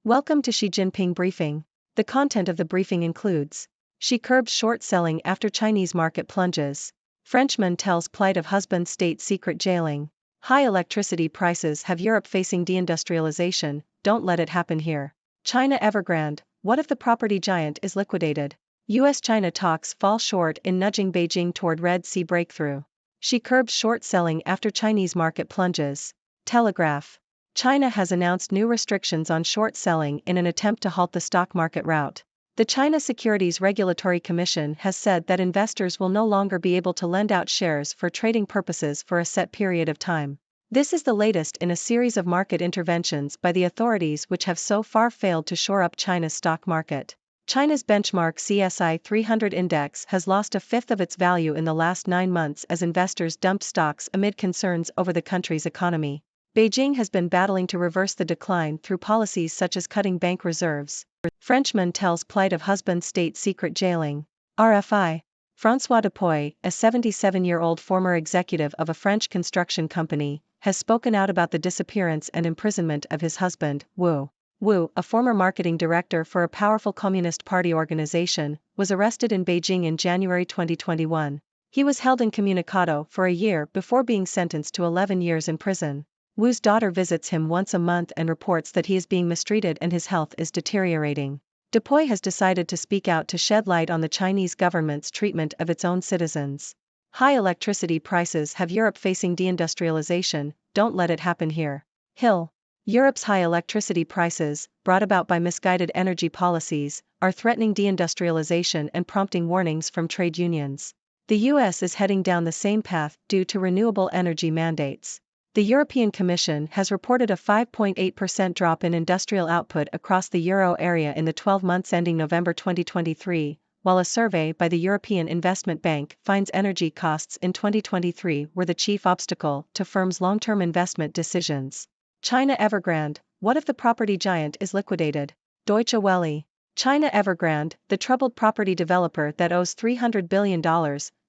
Welcome to Xi Jinping briefing. The content of the briefing includes: Xi curbs short selling after Chinese market plunges. Frenchman tells plight of husband state secret jailing. High electricity prices have Europe facing deindustrialization, don't let it happen here. China Evergrande, what if the property giant is liquidated? US-China talks fall short in nudging Beijing toward Red Sea breakthrough. Xi curbs short selling after Chinese market plunges. Telegraph. China has announced new restrictions on short selling in an attempt to halt the stock market rout. The China Securities Regulatory Commission has said that investors will no longer be able to lend out shares for trading purposes for a set period of time. This is the latest in a series of market interventions by the authorities which have so far failed to shore up China's stock market. China's benchmark CSI 300 index has lost a fifth of its value in the last 9 months as investors dumped stocks amid concerns over the country's economy. Beijing has been battling to reverse the decline through policies such as cutting bank reserves. Frenchman tells plight of husband state secret jailing. RFI. François Dupuy, a 77-year-old former executive of a French construction company, has spoken out about the disappearance and imprisonment of his husband, Wu. Wu, a former marketing director for a powerful Communist Party organization, was arrested in Beijing in January 2021. He was held incommunicado for a year before being sentenced to 11 years in prison. Wu's daughter visits him once a month and reports that he is being mistreated and his health is deteriorating. Dupuy has decided to speak out to shed light on the Chinese government's treatment of its own citizens. High electricity prices have Europe facing deindustrialization, don't let it happen here. Hill. Europe's high electricity prices, brought about by misguided energy policies, are threatening deindustrialization and prompting warnings from trade unions. The US is heading down the same path due to renewable energy mandates. The European Commission has reported a 5.8% drop in industrial output across the euro area in the 12 months ending November 2023, while a survey by the European Investment Bank finds energy costs in 2023 were the chief obstacle to firms' long-term investment decisions. China Evergrande, what if the property giant is liquidated? Deutsche Welle. China Evergrande, the troubled property developer that owes $300 billion,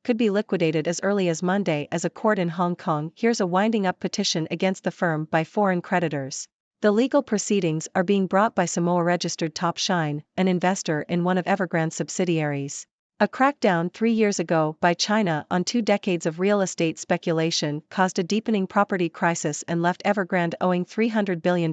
could be liquidated as early as Monday as a court in Hong Kong hears a winding-up petition against the firm by foreign creditors. The legal proceedings are being brought by Samoa-registered Top Shine, an investor in one of Evergrande's subsidiaries. A crackdown 3 years ago by China on 2 decades of real estate speculation caused a deepening property crisis and left Evergrande owing $300 billion.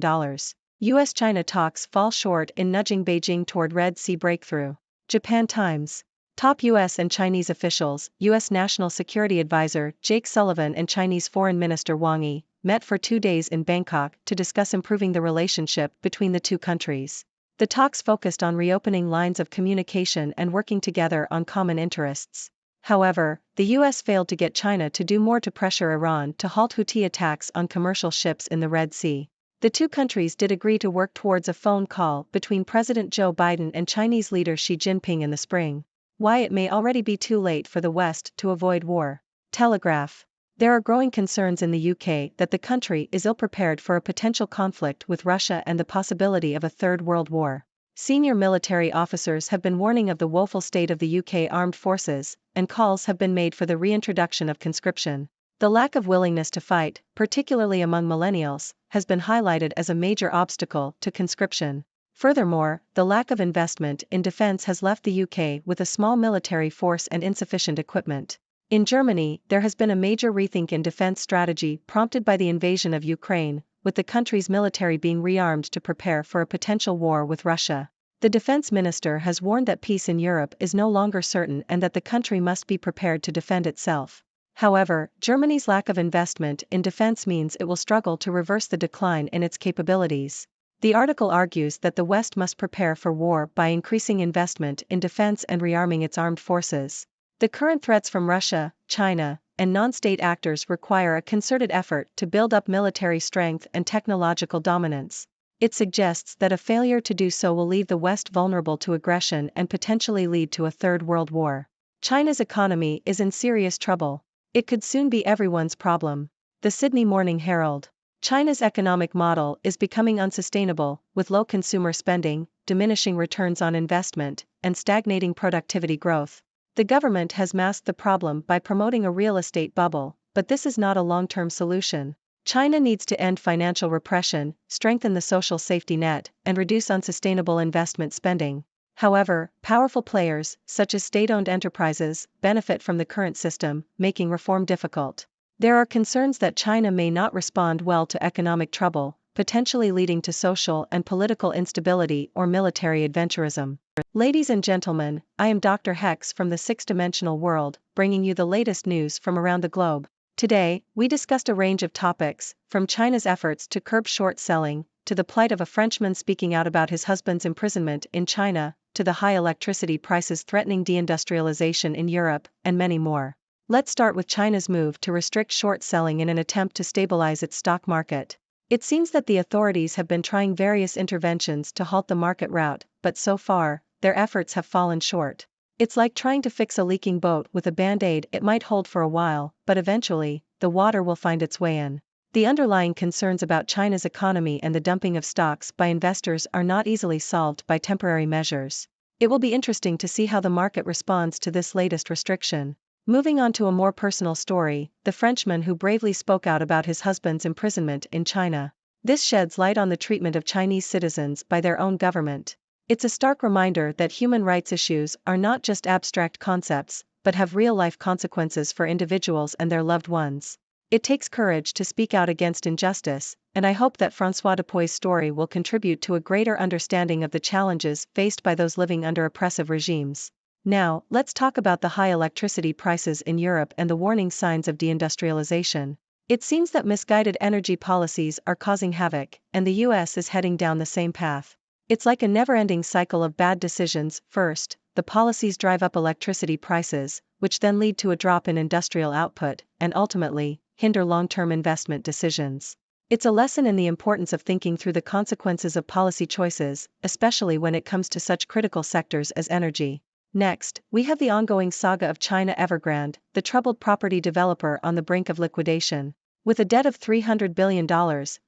US-China talks fall short in nudging Beijing toward Red Sea breakthrough. Japan Times. Top US and Chinese officials, US National Security Advisor Jake Sullivan and Chinese Foreign Minister Wang Yi, met for 2 days in Bangkok to discuss improving the relationship between the two countries. The talks focused on reopening lines of communication and working together on common interests. However, the US failed to get China to do more to pressure Iran to halt Houthi attacks on commercial ships in the Red Sea. The two countries did agree to work towards a phone call between President Joe Biden and Chinese leader Xi Jinping in the spring. Why it may already be too late for the West to avoid war. Telegraph. There are growing concerns in the UK that the country is ill-prepared for a potential conflict with Russia and the possibility of a Third World War. Senior military officers have been warning of the woeful state of the UK armed forces, and calls have been made for the reintroduction of conscription. The lack of willingness to fight, particularly among millennials, has been highlighted as a major obstacle to conscription. Furthermore, the lack of investment in defense has left the UK with a small military force and insufficient equipment. In Germany, there has been a major rethink in defense strategy prompted by the invasion of Ukraine, with the country's military being rearmed to prepare for a potential war with Russia. The defense minister has warned that peace in Europe is no longer certain and that the country must be prepared to defend itself. However, Germany's lack of investment in defense means it will struggle to reverse the decline in its capabilities. The article argues that the West must prepare for war by increasing investment in defense and rearming its armed forces. The current threats from Russia, China, and non-state actors require a concerted effort to build up military strength and technological dominance. It suggests that a failure to do so will leave the West vulnerable to aggression and potentially lead to a Third World War. China's economy is in serious trouble. It could soon be everyone's problem. The Sydney Morning Herald. China's economic model is becoming unsustainable, with low consumer spending, diminishing returns on investment, and stagnating productivity growth. The government has masked the problem by promoting a real estate bubble, but this is not a long-term solution. China needs to end financial repression, strengthen the social safety net, and reduce unsustainable investment spending. However, powerful players, such as state-owned enterprises, benefit from the current system, making reform difficult. There are concerns that China may not respond well to economic trouble, potentially leading to social and political instability or military adventurism. Ladies and gentlemen, I am Dr. Hex from the six-dimensional world, bringing you the latest news from around the globe. Today, we discussed a range of topics, from China's efforts to curb short selling, to the plight of a Frenchman speaking out about his husband's imprisonment in China, to the high electricity prices threatening deindustrialization in Europe, and many more. Let's start with China's move to restrict short selling in an attempt to stabilize its stock market. It seems that the authorities have been trying various interventions to halt the market rout, but so far, their efforts have fallen short. It's like trying to fix a leaking boat with a band-aid. It might hold for a while, but eventually, the water will find its way in. The underlying concerns about China's economy and the dumping of stocks by investors are not easily solved by temporary measures. It will be interesting to see how the market responds to this latest restriction. Moving on to a more personal story, the Frenchman who bravely spoke out about his husband's imprisonment in China. This sheds light on the treatment of Chinese citizens by their own government. It's a stark reminder that human rights issues are not just abstract concepts, but have real-life consequences for individuals and their loved ones. It takes courage to speak out against injustice, and I hope that François Dupuis's story will contribute to a greater understanding of the challenges faced by those living under oppressive regimes. Now, let's talk about the high electricity prices in Europe and the warning signs of deindustrialization. It seems that misguided energy policies are causing havoc, and the US is heading down the same path. It's like a never-ending cycle of bad decisions. First, the policies drive up electricity prices, which then lead to a drop in industrial output, and ultimately, hinder long-term investment decisions. It's a lesson in the importance of thinking through the consequences of policy choices, especially when it comes to such critical sectors as energy. Next, we have the ongoing saga of China Evergrande, the troubled property developer on the brink of liquidation. With a debt of $300 billion,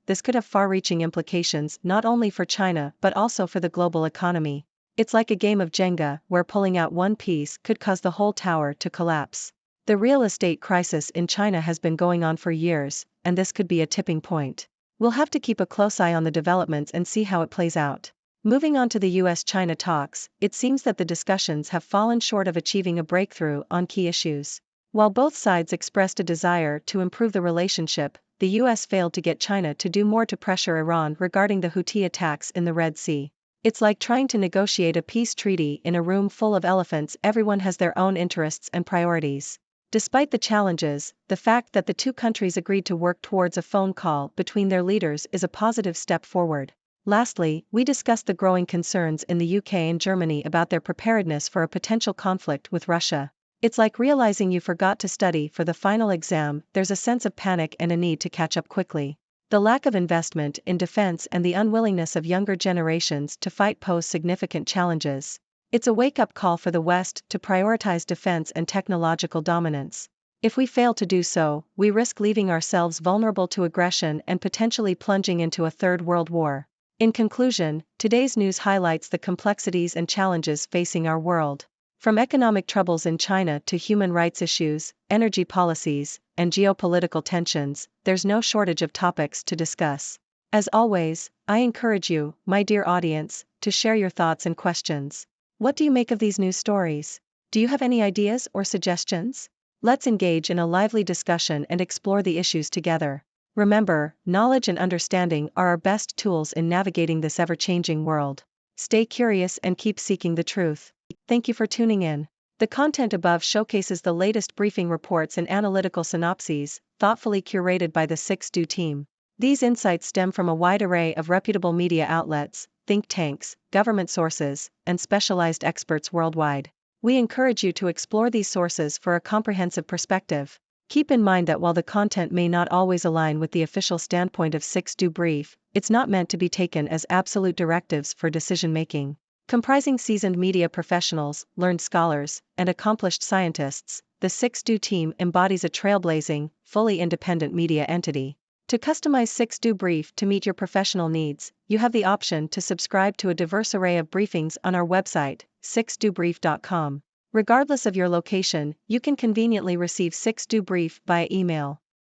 this could have far-reaching implications not only for China but also for the global economy. It's like a game of Jenga, where pulling out one piece could cause the whole tower to collapse. The real estate crisis in China has been going on for years, and this could be a tipping point. We'll have to keep a close eye on the developments and see how it plays out. Moving on to the US-China talks, it seems that the discussions have fallen short of achieving a breakthrough on key issues. While both sides expressed a desire to improve the relationship, the US failed to get China to do more to pressure Iran regarding the Houthi attacks in the Red Sea. It's like trying to negotiate a peace treaty in a room full of elephants. Everyone has their own interests and priorities. Despite the challenges, the fact that the two countries agreed to work towards a phone call between their leaders is a positive step forward. Lastly, we discussed the growing concerns in the UK and Germany about their preparedness for a potential conflict with Russia. It's like realizing you forgot to study for the final exam. There's a sense of panic and a need to catch up quickly. The lack of investment in defense and the unwillingness of younger generations to fight pose significant challenges. It's a wake-up call for the West to prioritize defense and technological dominance. If we fail to do so, we risk leaving ourselves vulnerable to aggression and potentially plunging into a third world war. In conclusion, today's news highlights the complexities and challenges facing our world. From economic troubles in China to human rights issues, energy policies, and geopolitical tensions, there's no shortage of topics to discuss. As always, I encourage you, my dear audience, to share your thoughts and questions. What do you make of these news stories? Do you have any ideas or suggestions? Let's engage in a lively discussion and explore the issues together. Remember, knowledge and understanding are our best tools in navigating this ever-changing world. Stay curious and keep seeking the truth. Thank you for tuning in. The content above showcases the latest briefing reports and analytical synopses, thoughtfully curated by the 6Do team. These insights stem from a wide array of reputable media outlets, think tanks, government sources, and specialized experts worldwide. We encourage you to explore these sources for a comprehensive perspective. Keep in mind that while the content may not always align with the official standpoint of 6Do Brief, it's not meant to be taken as absolute directives for decision-making. Comprising seasoned media professionals, learned scholars, and accomplished scientists, the 6Do team embodies a trailblazing, fully independent media entity. To customize 6Do Brief to meet your professional needs, you have the option to subscribe to a diverse array of briefings on our website, 6dobrief.com. Regardless of your location, you can conveniently receive 6Do Brief via email.